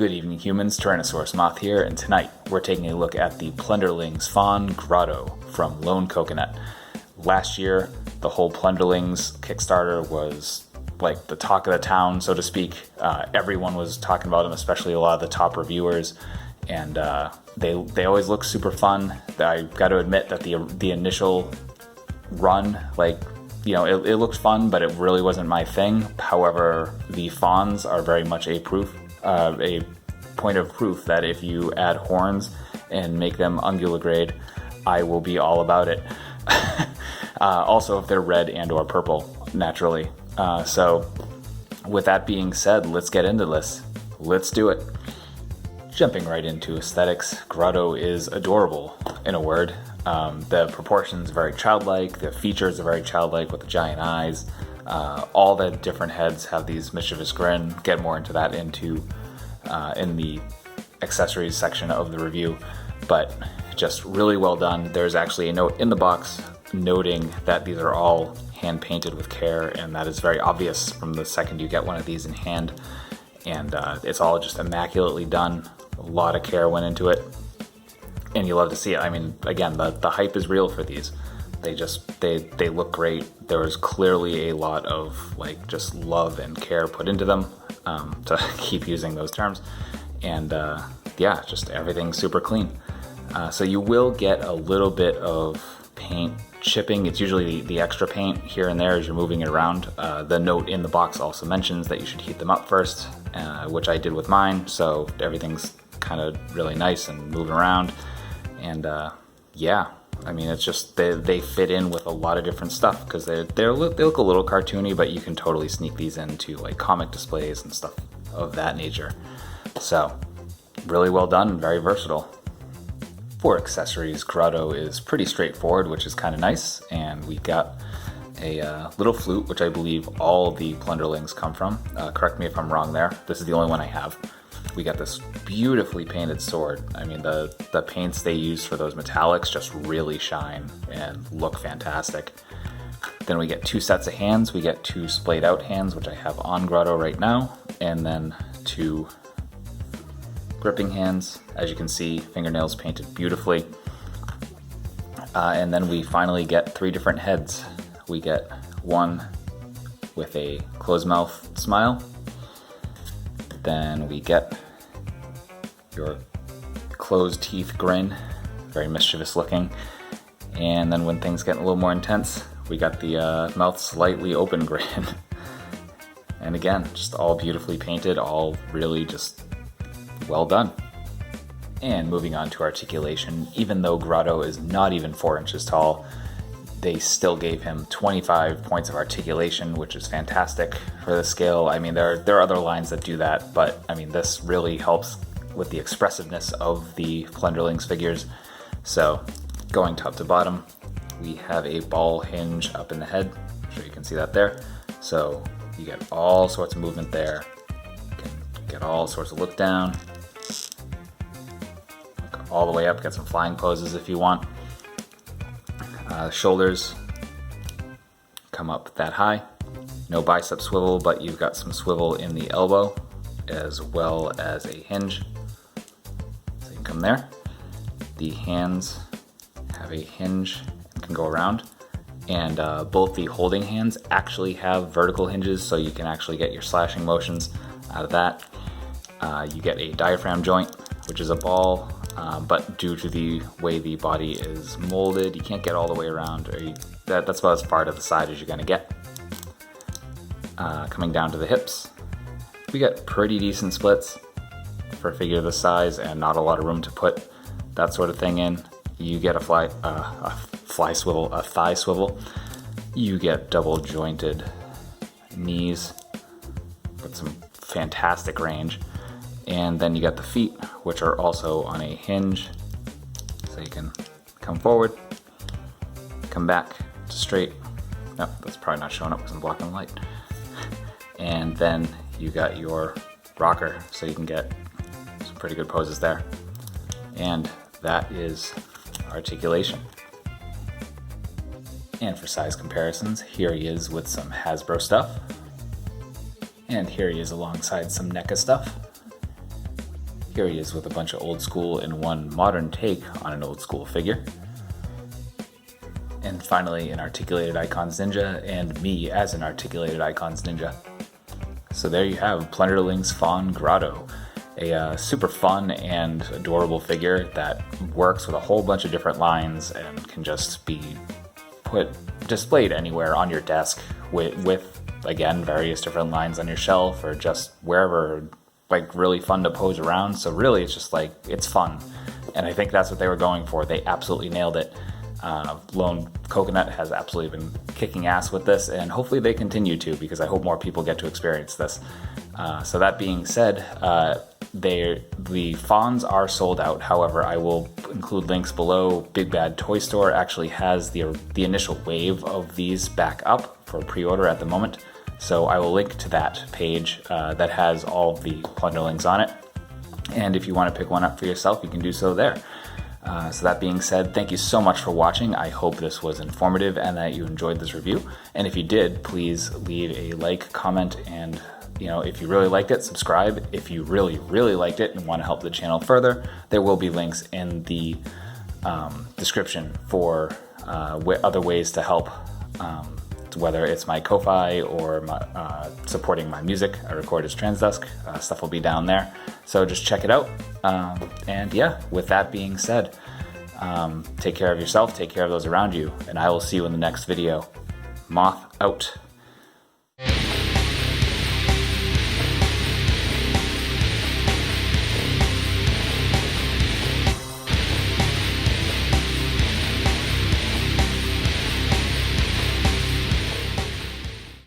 Good evening humans, Tyrannosaurusmoth here, and tonight we're taking a look at the Plunderlings Fawn Grotto from Lone Coconut. Last year, the whole Plunderlings Kickstarter was like the talk of the town, so to speak. Everyone was talking about them, especially a lot of the top reviewers, and they always look super fun. I got to admit that the initial run, it looked fun, but it really wasn't my thing. However, the fawns are very much a point of proof that if you add horns and make them ungulagrade, I will be all about it. Also, if they're red and or purple, naturally. So with that being said, let's get into this. Let's do it. Jumping right into aesthetics, Grotto is adorable, in a word. The proportions are very childlike, the features are very childlike with the giant eyes. All the different heads have these mischievous grin. Get more into that in the accessories section of the review, but just really well done. There's actually a note in the box noting that these are all hand painted with care, and that is very obvious from the second you get one of these in hand. And it's all just immaculately done. A lot of care went into it, and you love to see it. I mean, again, the hype is real for these. They look great. There was clearly a lot of just love and care put into them, to keep using those terms. And yeah, just everything's super clean. So you will get a little bit of paint chipping. It's usually the extra paint here and there as you're moving it around. The note in the box also mentions that you should heat them up first, which I did with mine. So everything's kind of really nice and moving around. And yeah, I mean, it's just they fit in with a lot of different stuff because they look a little cartoony, but you can totally sneak these into comic displays and stuff of that nature. So really well done and very versatile. For accessories, Grotto is pretty straightforward, which is kind of nice. And we got a little flute, which I believe all the Plunderlings come from. Correct me if I'm wrong there. This is the only one I have. We got this beautifully painted sword. I mean, the paints they use for those metallics just really shine and look fantastic. Then we get two sets of hands. We get two splayed out hands, which I have on Grotto right now, and then two gripping hands. As you can see, fingernails painted beautifully. And then we finally get three different heads. We get one with a closed mouth smile. Then we get your closed teeth grin, very mischievous looking. And then when things get a little more intense, we got the mouth slightly open grin. And again, just all beautifully painted, all really just well done. And moving on to articulation, even though Grotto is not even 4 inches tall, they still gave him 25 points of articulation, which is fantastic for the scale. I mean, there are other lines that do that, but I mean, this really helps with the expressiveness of the Plunderlings figures. So going top to bottom, we have a ball hinge up in the head. I'm sure you can see that there. So you get all sorts of movement there. You can get all sorts of look down, look all the way up, get some flying poses if you want. Shoulders come up that high. No bicep swivel, but you've got some swivel in the elbow as well as a hinge. So you can come there. The hands have a hinge and can go around. And both the holding hands actually have vertical hinges, so you can actually get your slashing motions out of that. You get a diaphragm joint, which is a ball. But due to the way the body is molded, you can't get all the way around, or that's about as far to the side as you're going to get. Coming down to the hips, we got pretty decent splits for a figure this size and not a lot of room to put that sort of thing in. You get a thigh swivel. You get double jointed knees with some fantastic range. And then you got the feet, which are also on a hinge. So you can come forward, come back to straight. No, that's probably not showing up because I'm blocking the light. And then you got your rocker, so you can get some pretty good poses there. And that is articulation. And for size comparisons, here he is with some Hasbro stuff. And here he is alongside some NECA stuff. Here he is with a bunch of old school and one modern take on an old school figure. And finally, an Articulated Icons Ninja and me as an Articulated Icons Ninja. So there you have Plunderlings Fawn Grotto, a super fun and adorable figure that works with a whole bunch of different lines and can just be displayed anywhere on your desk with again, various different lines on your shelf or just wherever, like really fun to pose around. So really it's just like, it's fun. And I think that's what they were going for. They absolutely nailed it. Lone Coconut has absolutely been kicking ass with this, and hopefully they continue to, because I hope more people get to experience this. So that being said, the fawns are sold out. However, I will include links below. Big Bad Toy Store actually has the initial wave of these back up for pre-order at the moment. So I will link to that page that has all the Plunderlings on it. And if you want to pick one up for yourself, you can do so there. So that being said, thank you so much for watching. I hope this was informative and that you enjoyed this review. And if you did, please leave a like, comment, and if you really liked it, subscribe. If you really, really liked it and want to help the channel further, there will be links in the description for other ways to help, whether it's my Ko-Fi or supporting my music. I record as Transdusk. Stuff will be down there. So just check it out. And yeah, with that being said, take care of yourself, take care of those around you, and I will see you in the next video. Moth out.